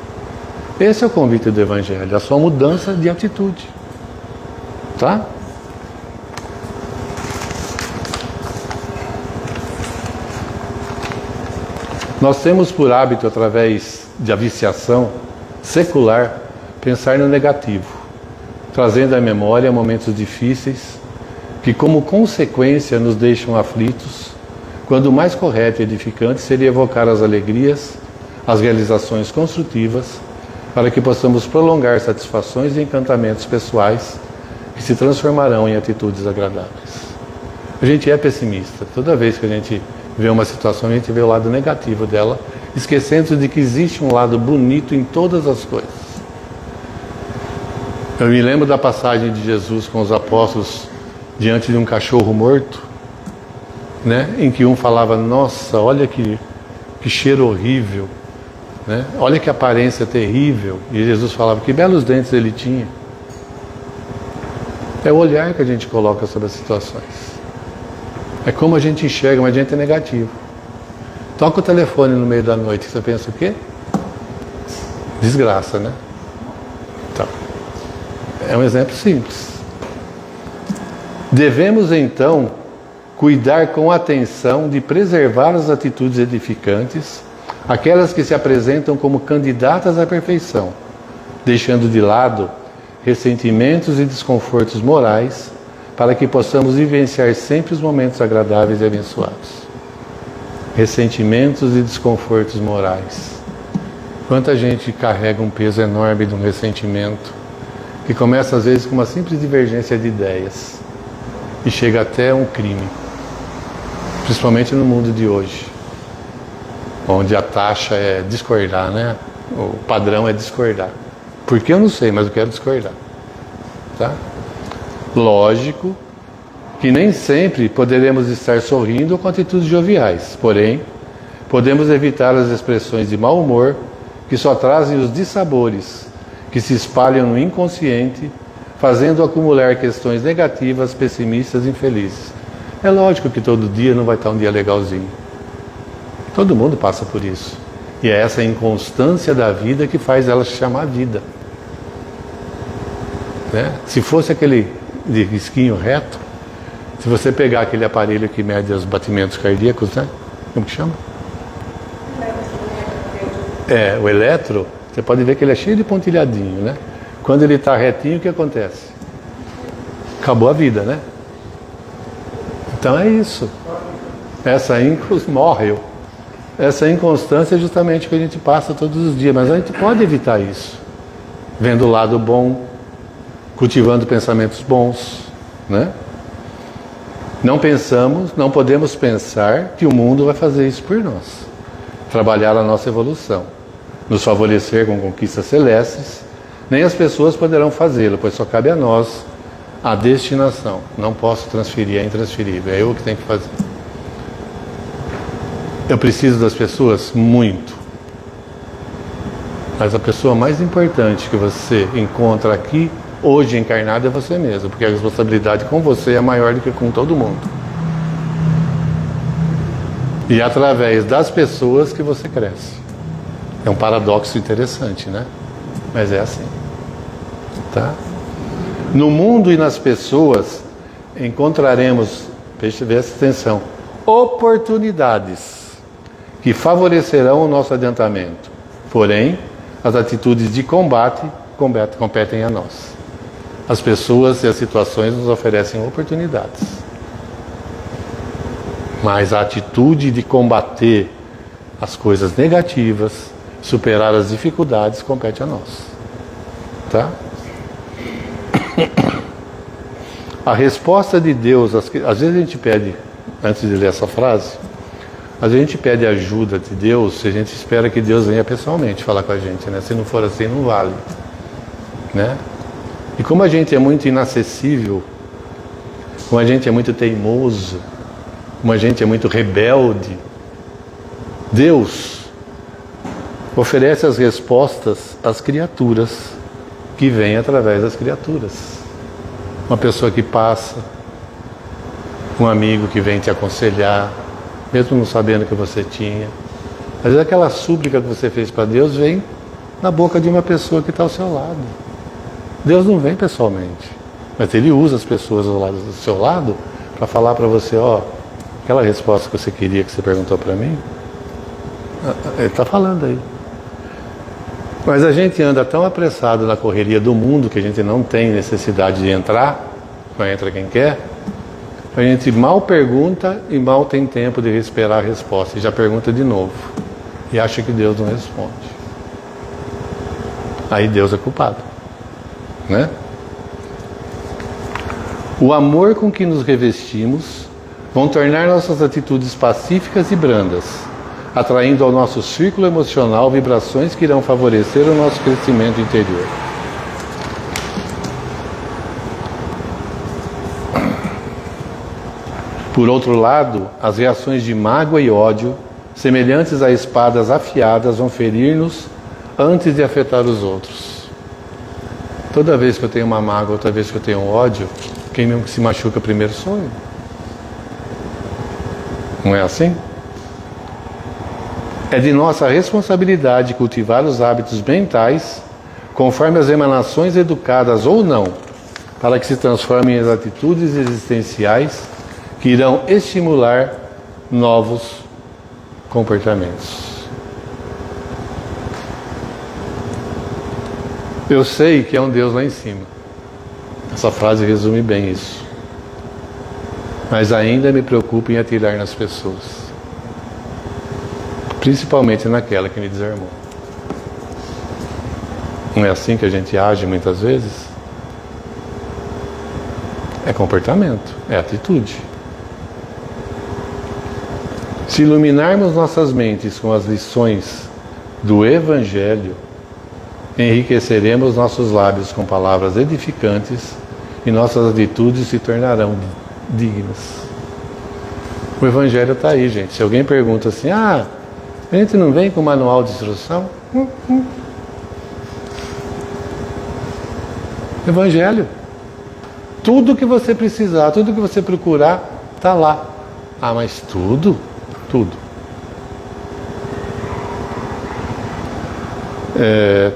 Esse é o convite do Evangelho, a sua mudança de atitude. Tá? Nós temos por hábito, através da viciação secular, pensar no negativo, trazendo à memória momentos difíceis que, como consequência, nos deixam aflitos, quando o mais correto e edificante seria evocar as alegrias, as realizações construtivas, para que possamos prolongar satisfações e encantamentos pessoais que se transformarão em atitudes agradáveis. A gente é pessimista. Toda vez que a gente vê uma situação, a gente vê o lado negativo dela, esquecendo de que existe um lado bonito em todas as coisas. Eu me lembro da passagem de Jesus com os apóstolos diante de um cachorro morto, né? Em que um falava: nossa, olha que cheiro horrível, né? Olha que aparência terrível. E Jesus falava: que belos dentes ele tinha. É o olhar que a gente coloca sobre as situações. É como a gente enxerga, mas a gente é negativo. Toca o telefone no meio da noite, você pensa o quê? Desgraça, né? Então, é um exemplo simples. Devemos então cuidar com atenção de preservar as atitudes edificantes, aquelas que se apresentam como candidatas à perfeição, deixando de lado ressentimentos e desconfortos morais, para que possamos vivenciar sempre os momentos agradáveis e abençoados. Ressentimentos e desconfortos morais. Quanta gente carrega um peso enorme de um ressentimento, que começa às vezes com uma simples divergência de ideias e chega até um crime, principalmente no mundo de hoje, onde a taxa é discordar, né? O padrão é discordar. Por que eu não sei, mas eu quero discordar. Tá? Lógico que nem sempre poderemos estar sorrindo com atitudes joviais, porém, podemos evitar as expressões de mau humor que só trazem os dissabores, que se espalham no inconsciente, fazendo acumular questões negativas, pessimistas e infelizes. É lógico que todo dia não vai estar um dia legalzinho. Todo mundo passa por isso. E é essa inconstância da vida que faz ela se chamar vida. Né? Se fosse aquele de risquinho reto, se você pegar aquele aparelho que mede os batimentos cardíacos, né? Como que chama? O eletro, você pode ver que ele é cheio de pontilhadinho, né? Quando ele está retinho, o que acontece? Acabou a vida, né? Então é isso. Morreu. Essa inconstância é justamente o que a gente passa todos os dias, mas a gente pode evitar isso. Vendo o lado bom, cultivando pensamentos bons, né? Não podemos pensar que o mundo vai fazer isso por nós. Trabalhar a nossa evolução, nos favorecer com conquistas celestes, nem as pessoas poderão fazê-lo, pois só cabe a nós a destinação. Não posso transferir, é intransferível, é eu que tenho que fazer. Eu preciso das pessoas? Muito. Mas a pessoa mais importante que você encontra aqui, hoje encarnado, é você mesmo, porque a responsabilidade com você é maior do que com todo mundo. E é através das pessoas que você cresce. É um paradoxo interessante, né? Mas é assim. Tá? No mundo e nas pessoas encontraremos, preste atenção, oportunidades que favorecerão o nosso adiantamento. Porém, as atitudes de combate competem a nós. As pessoas e as situações nos oferecem oportunidades. Mas a atitude de combater as coisas negativas, superar as dificuldades, compete a nós. Tá? A resposta de Deus, às vezes a gente pede, antes de ler essa frase, às vezes a gente pede ajuda de Deus, a gente espera que Deus venha pessoalmente falar com a gente, né? Se não for assim, não vale. né? E como a gente é muito inacessível, como a gente é muito teimoso, como a gente é muito rebelde, Deus oferece as respostas às criaturas que vêm através das criaturas. Uma pessoa que passa, um amigo que vem te aconselhar, mesmo não sabendo que você tinha. Às vezes aquela súplica que você fez para Deus vem na boca de uma pessoa que está ao seu lado. Deus não vem pessoalmente, mas Ele usa as pessoas ao lado do seu lado para falar para você, ó, aquela resposta que você queria, que você perguntou para mim, Ele está falando aí. Mas a gente anda tão apressado na correria do mundo que a gente não tem necessidade de entrar, só entra quem quer. A gente mal pergunta e mal tem tempo de esperar a resposta. E já pergunta de novo. E acha que Deus não responde. Aí Deus é culpado, né? O amor com que nos revestimos vão tornar nossas atitudes pacíficas e brandas, atraindo ao nosso círculo emocional vibrações que irão favorecer o nosso crescimento interior. Por outro lado, as reações de mágoa e ódio, semelhantes a espadas afiadas, vão ferir-nos antes de afetar os outros. Toda vez que eu tenho uma mágoa, toda vez que eu tenho um ódio, quem se machuca primeiro sou eu. Não é assim? É de nossa responsabilidade cultivar os hábitos mentais, conforme as emanações educadas ou não, para que se transformem em atitudes existenciais que irão estimular novos comportamentos. Eu sei que é um Deus lá em cima. Essa frase resume bem isso. Mas ainda me preocupo em atirar nas pessoas. Principalmente naquela que me desarmou. Não é assim que a gente age muitas vezes? É comportamento, é atitude. Se iluminarmos nossas mentes com as lições do Evangelho, enriqueceremos nossos lábios com palavras edificantes e nossas atitudes se tornarão dignas. O Evangelho está aí, gente. Se alguém pergunta assim, a gente não vem com manual de instrução? Evangelho. Tudo que você precisar, tudo que você procurar, está lá. Ah, mas tudo? Tudo.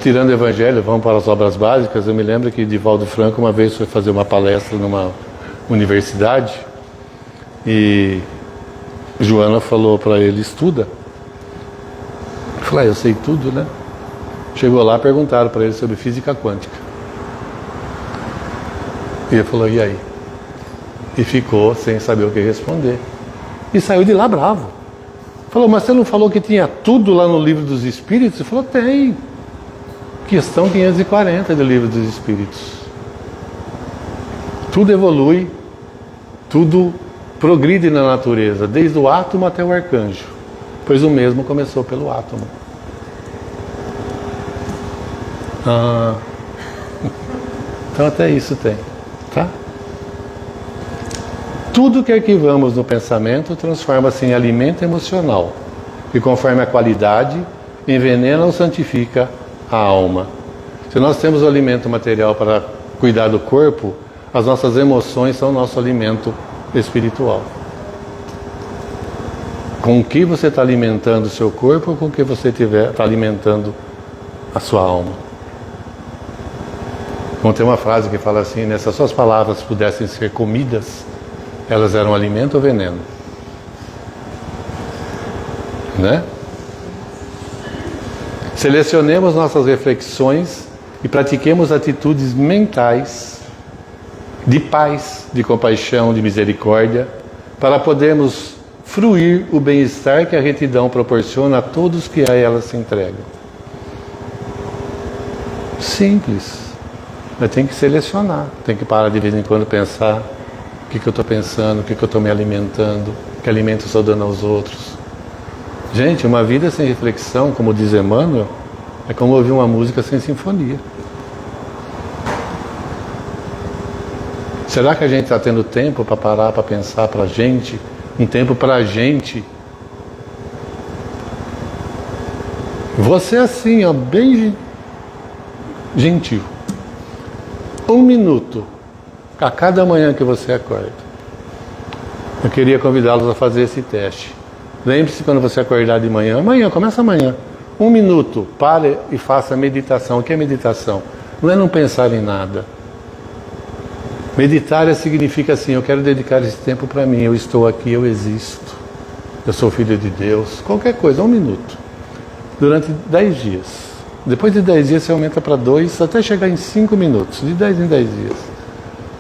Tirando o Evangelho, vamos para as obras básicas. Eu me lembro que Divaldo Franco uma vez foi fazer uma palestra numa universidade e Joana falou para ele, estuda. Eu falei, eu sei tudo, né? Chegou lá, perguntaram para ele sobre física quântica. E ele falou, e aí? E ficou sem saber o que responder. E saiu de lá bravo. Falou, mas você não falou que tinha tudo lá no Livro dos Espíritos? Ele falou, tem. Questão 540 do Livro dos Espíritos. Tudo evolui, tudo progride na natureza, desde o átomo até o arcanjo, pois o mesmo começou pelo átomo. Então até isso tem, tá? Tudo que arquivamos no pensamento transforma-se em alimento emocional, e conforme a qualidade, envenena ou santifica a alma. Se nós temos o alimento material para cuidar do corpo, as nossas emoções são o nosso alimento espiritual. Com o que você está alimentando o seu corpo ou com o que você está alimentando a sua alma? Então tem uma frase que fala assim, né? Se as suas palavras pudessem ser comidas, elas eram alimento ou veneno? Né? Selecionemos nossas reflexões e pratiquemos atitudes mentais de paz, de compaixão, de misericórdia, para podermos fruir o bem-estar que a retidão proporciona a todos que a ela se entregam. Simples. Mas tem que selecionar, tem que parar de vez em quando pensar o que eu estou pensando, o que eu estou me alimentando, que alimento estou dando aos outros. Gente, uma vida sem reflexão, como diz Emmanuel, é como ouvir uma música sem sinfonia. Será que a gente está tendo tempo para parar, para pensar para a gente? Um tempo para a gente? Você assim, ó, bem gentil. 1 minuto a cada manhã que você acorda. Eu queria convidá-los a fazer esse teste. Lembre-se quando você acordar de manhã. Começa amanhã. 1 minuto, pare e faça meditação. O que é meditação? Não é não pensar em nada. Meditar significa assim, eu quero dedicar esse tempo para mim. Eu estou aqui, eu existo. Eu sou filho de Deus. Qualquer coisa, 1 minuto. Durante 10 dias. Depois de 10 dias você aumenta para 2, até chegar em 5 minutos. De 10 em 10 dias.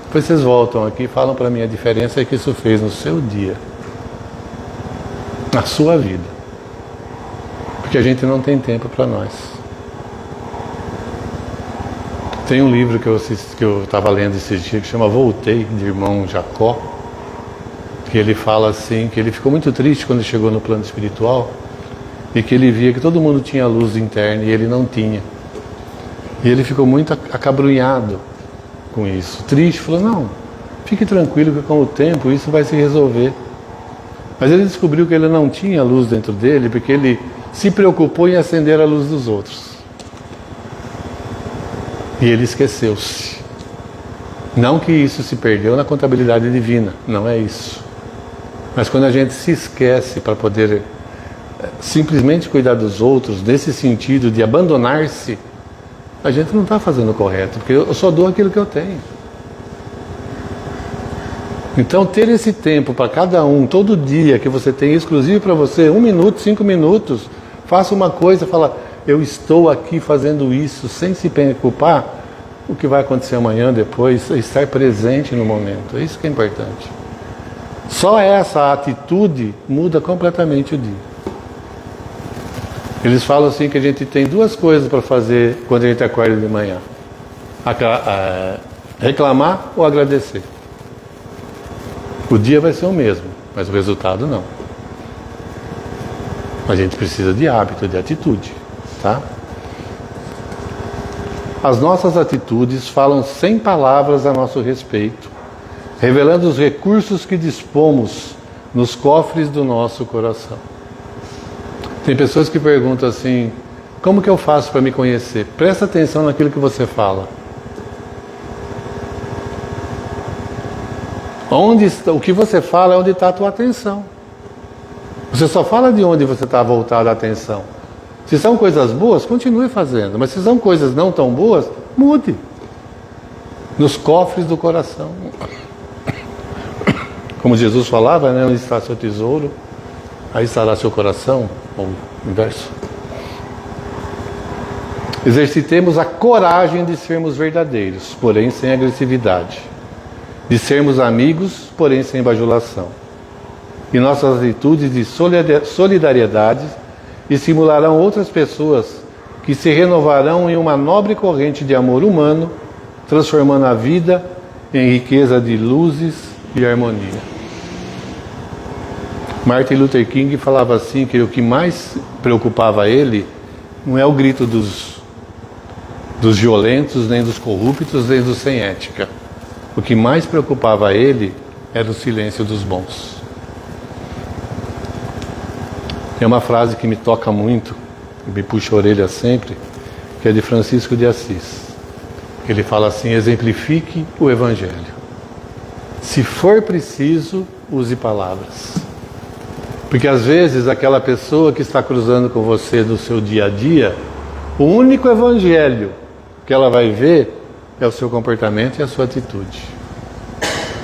Depois vocês voltam aqui e falam para mim a diferença que isso fez no seu dia. Na sua vida. Porque a gente não tem tempo para nós. Tem um livro que eu estava lendo esses dias que chama Voltei, de irmão Jacó, que ele fala assim, que ele ficou muito triste quando chegou no plano espiritual e que ele via que todo mundo tinha luz interna e ele não tinha. E ele ficou muito acabrunhado com isso, triste, falou, não, fique tranquilo que com o tempo isso vai se resolver. Mas ele descobriu que ele não tinha luz dentro dele porque ele se preocupou em acender a luz dos outros. E ele esqueceu-se. Não que isso se perdeu na contabilidade divina, não é isso. Mas quando a gente se esquece para poder simplesmente cuidar dos outros, nesse sentido de abandonar-se, a gente não está fazendo o correto, porque eu só dou aquilo que eu tenho. Então ter esse tempo para cada um, todo dia que você tem exclusivo para você, 1 minuto, 5 minutos, faça uma coisa, fala, eu estou aqui fazendo isso, sem se preocupar o que vai acontecer amanhã, depois, estar presente no momento, é isso que é importante. Só essa atitude muda completamente o dia. Eles falam assim que a gente tem 2 coisas para fazer quando a gente acorda de manhã. Reclamar ou agradecer. O dia vai ser o mesmo, mas o resultado não. A gente precisa de hábito, de atitude, tá? As nossas atitudes falam sem palavras a nosso respeito, revelando os recursos que dispomos nos cofres do nosso coração. Tem pessoas que perguntam assim, como que eu faço para me conhecer? Presta atenção naquilo que você fala. O que você fala é onde está a tua atenção. Você só fala de onde você está voltado a atenção. Se são coisas boas, continue fazendo. Mas se são coisas não tão boas, mude. Nos cofres do coração. Como Jesus falava, né? Onde está seu tesouro, aí estará seu coração. Ou inverso. Exercitemos a coragem de sermos verdadeiros, porém sem agressividade. De sermos amigos, porém sem bajulação. E nossas atitudes de solidariedade estimularão outras pessoas que se renovarão em uma nobre corrente de amor humano, transformando a vida em riqueza de luzes e harmonia. Martin Luther King falava assim, que o que mais preocupava ele não é o grito dos violentos, nem dos corruptos, nem dos sem ética. O que mais preocupava ele era o silêncio dos bons. Tem uma frase que me toca muito, que me puxa a orelha sempre, que é de Francisco de Assis. Ele fala assim, exemplifique o Evangelho. Se for preciso, use palavras. Porque às vezes aquela pessoa que está cruzando com você no seu dia a dia, o único Evangelho que ela vai ver é o seu comportamento e a sua atitude.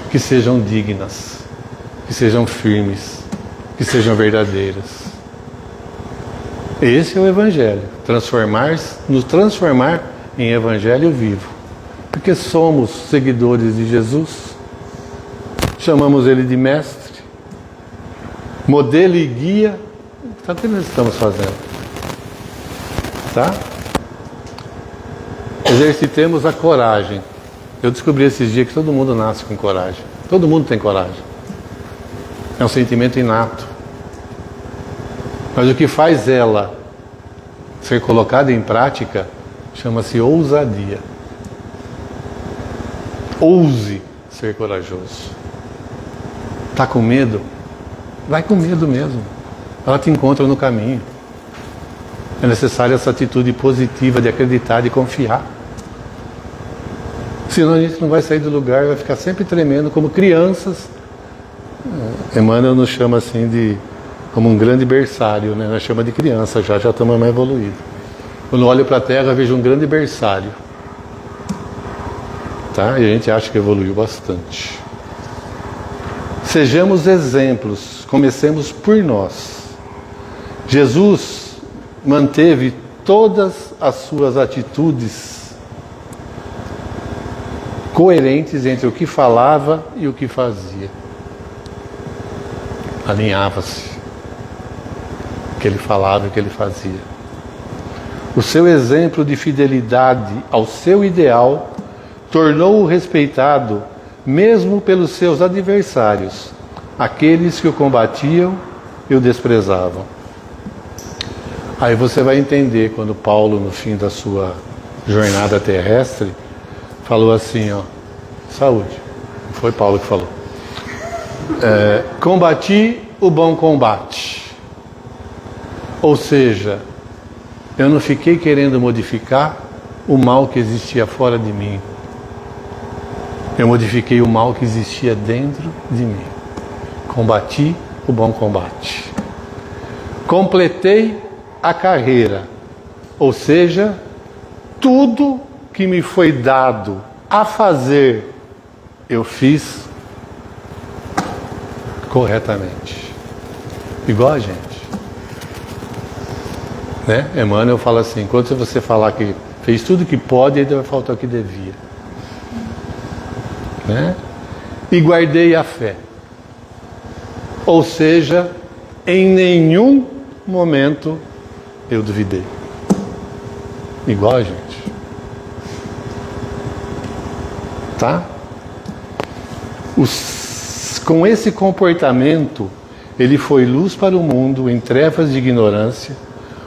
Que sejam dignas, que sejam firmes, que sejam verdadeiras. Esse é o Evangelho, nos transformar em Evangelho vivo. Porque somos seguidores de Jesus, chamamos Ele de Mestre, modelo e guia. Então, o que nós estamos fazendo? Tá? Exercitemos a coragem. Eu descobri esses dias que todo mundo nasce com coragem. Todo mundo tem coragem. É um sentimento inato. Mas o que faz ela ser colocada em prática chama-se ousadia. Ouse ser corajoso. Está com medo? Vai com medo mesmo. Ela te encontra no caminho. É necessária essa atitude positiva de acreditar e confiar. Senão a gente não vai sair do lugar, vai ficar sempre tremendo como crianças. Emmanuel nos chama assim como um grande berçário, né? Nós chama de criança, já estamos mais evoluídos. Quando eu olho para a Terra, vejo um grande berçário. Tá? E a gente acha que evoluiu bastante. Sejamos exemplos, comecemos por nós. Jesus manteve todas as suas atitudes coerentes entre o que falava e o que fazia. Alinhava-se o que ele falava e o que ele fazia. O seu exemplo de fidelidade ao seu ideal tornou-o respeitado mesmo pelos seus adversários, aqueles que o combatiam e o desprezavam. Aí você vai entender quando Paulo, no fim da sua jornada terrestre, falou assim, ó, saúde. Foi Paulo que falou. Combati o bom combate. Ou seja, eu não fiquei querendo modificar o mal que existia fora de mim. Eu modifiquei o mal que existia dentro de mim. Combati o bom combate. Completei a carreira. Ou seja, tudo que me foi dado a fazer, eu fiz corretamente. Igual a gente. Né? Emmanuel fala assim, enquanto você falar que fez tudo que pode, ainda vai faltar o que devia. Né? E guardei a fé. Ou seja, em nenhum momento eu duvidei. Igual a gente. Tá? Com esse comportamento, ele foi luz para o mundo em trevas de ignorância,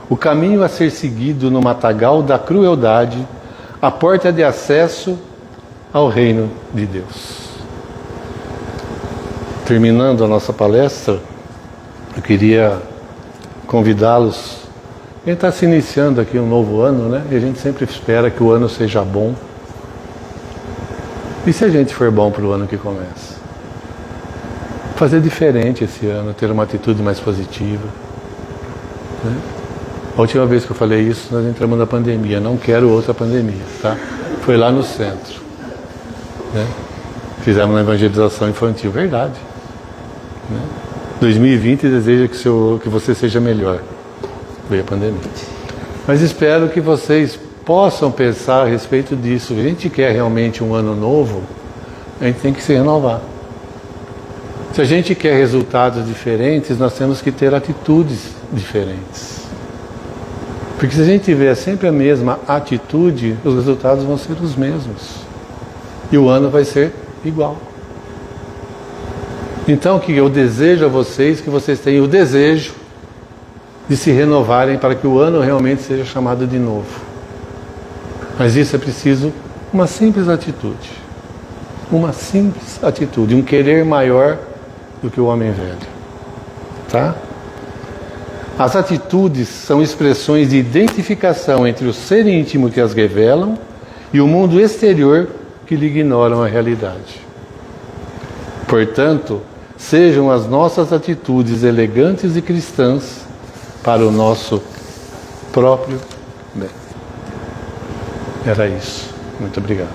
o caminho a ser seguido no matagal da crueldade, a porta de acesso ao reino de Deus. Terminando a nossa palestra, eu queria convidá-los. A gente está se iniciando aqui um novo ano, né? E a gente sempre espera que o ano seja bom. E se a gente for bom para o ano que começa? Fazer diferente esse ano, ter uma atitude mais positiva. Né? A última vez que eu falei isso, nós entramos na pandemia. Não quero outra pandemia, tá? Foi lá no centro. Né? Fizemos uma evangelização infantil, verdade. Né? 2020 deseja que você seja melhor. Veio a pandemia. Mas espero que vocês possam pensar a respeito disso. Se a gente quer realmente um ano novo, a gente tem que se renovar. Se a gente quer resultados diferentes, nós temos que ter atitudes diferentes. Porque se a gente tiver sempre a mesma atitude, os resultados vão ser os mesmos. E o ano vai ser igual. Então, o que eu desejo a vocês, que vocês tenham o desejo de se renovarem para que o ano realmente seja chamado de novo. Mas isso é preciso uma simples atitude. Uma simples atitude, um querer maior do que o homem velho. Tá? As atitudes são expressões de identificação entre o ser íntimo que as revelam e o mundo exterior que lhe ignoram a realidade. Portanto, sejam as nossas atitudes elegantes e cristãs para o nosso próprio bem. Era isso. Muito obrigado.